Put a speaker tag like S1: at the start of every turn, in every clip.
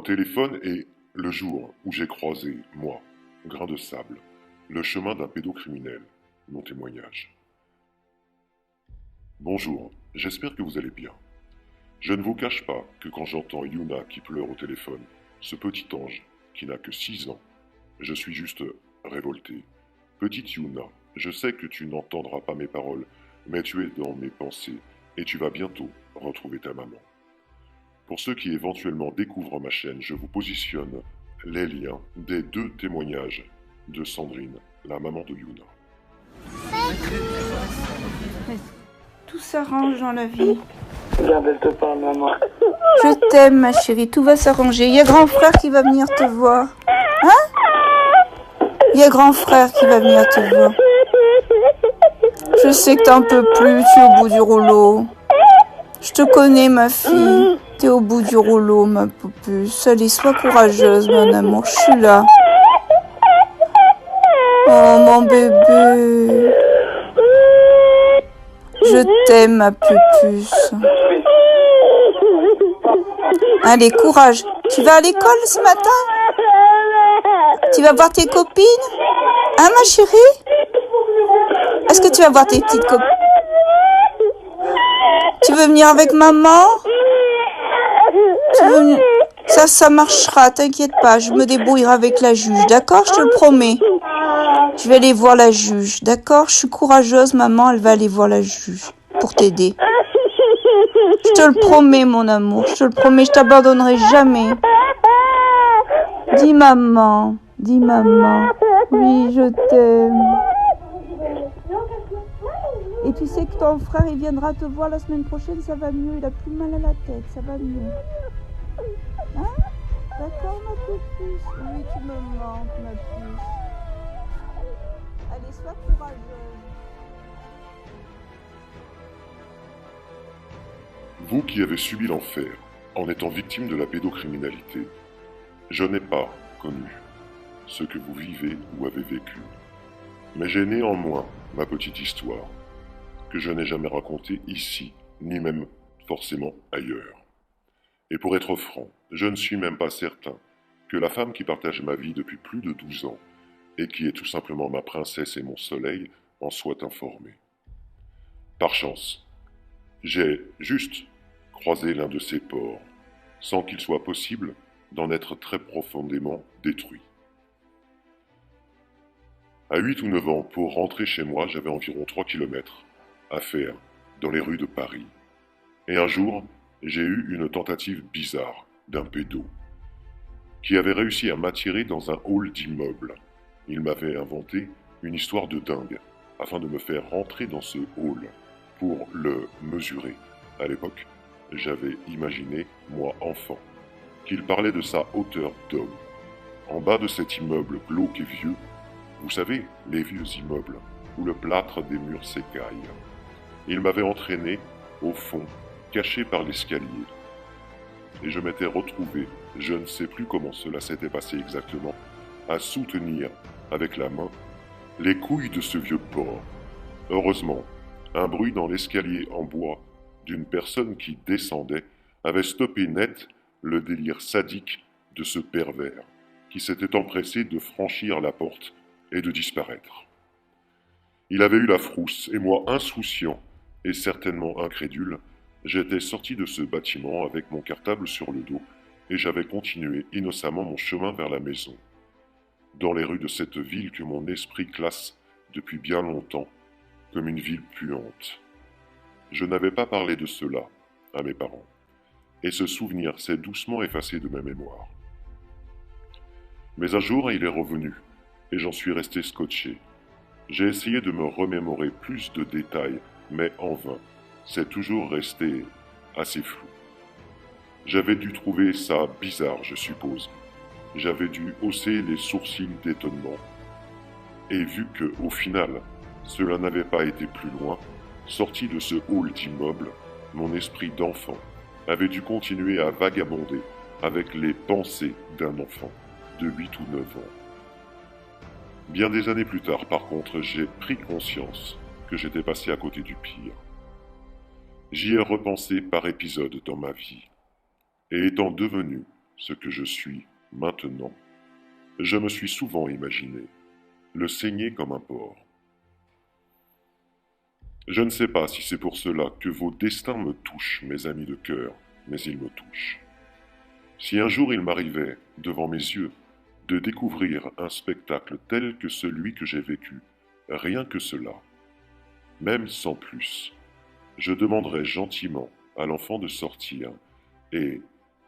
S1: téléphone est le jour où j'ai croisé, moi, grain de sable, le chemin d'un pédocriminel, mon témoignage. Bonjour, j'espère que vous allez bien. Je ne vous cache pas que quand j'entends Yuna qui pleure au téléphone, ce petit ange qui n'a que 6 ans, je suis juste révolté. Petite Yuna, je sais que tu n'entendras pas mes paroles, mais tu es dans mes pensées et tu vas bientôt retrouver ta maman. Pour ceux qui éventuellement découvrent ma chaîne, je vous positionne les liens des 2 témoignages de Sandrine, la maman de Yuna.
S2: Tout s'arrange dans la vie.
S3: Regarde, elle te parle, maman.
S2: Je t'aime, ma chérie, tout va s'arranger. Il y a grand frère qui va venir te voir. Hein? Il y a grand frère qui va venir te voir. Je sais que t'en peux plus, tu es au bout du rouleau. Je te connais, ma fille. T'es au bout du rouleau, ma poupuce. Allez, sois courageuse, mon amour, je suis là. Oh, mon bébé. Je t'aime, ma pupuce. Allez, courage. Tu vas à l'école ce matin? Tu vas voir tes copines? Hein, ma chérie? Est-ce que tu vas voir tes petites copines? Tu veux venir avec maman? Ça marchera, t'inquiète pas. Je me débrouillerai avec la juge, d'accord? Je te le promets. Je vais aller voir la juge, d'accord? Je suis courageuse, maman, elle va aller voir la juge pour t'aider. Je te le promets, mon amour, je te le promets, je t'abandonnerai jamais. Dis maman, oui, je t'aime. Et tu sais que ton frère, il viendra te voir la semaine prochaine, ça va mieux, il a plus mal à la tête, ça va mieux. Hein? D'accord, ma puce? Oui, tu me manques, ma puce. Allez, sois courageuse.
S1: Vous qui avez subi l'enfer en étant victime de la pédocriminalité, je n'ai pas connu ce que vous vivez ou avez vécu. Mais j'ai néanmoins ma petite histoire, que je n'ai jamais racontée ici, ni même forcément ailleurs. Et pour être franc, je ne suis même pas certain que la femme qui partage ma vie depuis plus de 12 ans, et qui est tout simplement ma princesse et mon soleil, en soit informée. Par chance, j'ai juste croisé l'un de ses ports, sans qu'il soit possible d'en être très profondément détruit. À 8 ou 9 ans, pour rentrer chez moi, j'avais environ 3 kilomètres à faire dans les rues de Paris. Et un jour, j'ai eu une tentative bizarre d'un pédo, qui avait réussi à m'attirer dans un hall d'immeuble. Il m'avait inventé une histoire de dingue, afin de me faire rentrer dans ce hall pour le mesurer. À l'époque, j'avais imaginé, moi enfant, qu'il parlait de sa hauteur d'homme. En bas de cet immeuble glauque et vieux, vous savez, les vieux immeubles, où le plâtre des murs s'écaille. Il m'avait entraîné, au fond, caché par l'escalier. Et je m'étais retrouvé, je ne sais plus comment cela s'était passé exactement, à soutenir, avec la main, les couilles de ce vieux porc. Heureusement, un bruit dans l'escalier en bois d'une personne qui descendait avait stoppé net le délire sadique de ce pervers, qui s'était empressé de franchir la porte et de disparaître. Il avait eu la frousse, et moi, insouciant et certainement incrédule, j'étais sorti de ce bâtiment avec mon cartable sur le dos, et j'avais continué innocemment mon chemin vers la maison. Dans les rues de cette ville que mon esprit classe depuis bien longtemps comme une ville puante. Je n'avais pas parlé de cela à mes parents, et ce souvenir s'est doucement effacé de ma mémoire. Mais un jour, il est revenu, et j'en suis resté scotché. J'ai essayé de me remémorer plus de détails, mais en vain. C'est toujours resté assez flou. J'avais dû trouver ça bizarre, je suppose. J'avais dû hausser les sourcils d'étonnement. Et vu que, au final, cela n'avait pas été plus loin, sorti de ce hall d'immeuble, mon esprit d'enfant avait dû continuer à vagabonder avec les pensées d'un enfant de 8 ou 9 ans. Bien des années plus tard, par contre, j'ai pris conscience que j'étais passé à côté du pire. J'y ai repensé par épisode dans ma vie, et étant devenu ce que je suis maintenant, je me suis souvent imaginé le saigner comme un porc. Je ne sais pas si c'est pour cela que vos destins me touchent, mes amis de cœur, mais ils me touchent. Si un jour il m'arrivait, devant mes yeux, de découvrir un spectacle tel que celui que j'ai vécu, rien que cela, même sans plus, je demanderais gentiment à l'enfant de sortir et,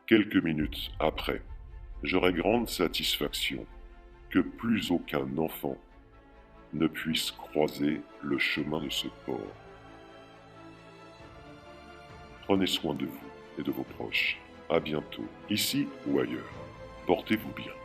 S1: quelques minutes après, j'aurais grande satisfaction que plus aucun enfant ne puisse croiser le chemin de ce port. Prenez soin de vous et de vos proches. À bientôt, ici ou ailleurs. Portez-vous bien.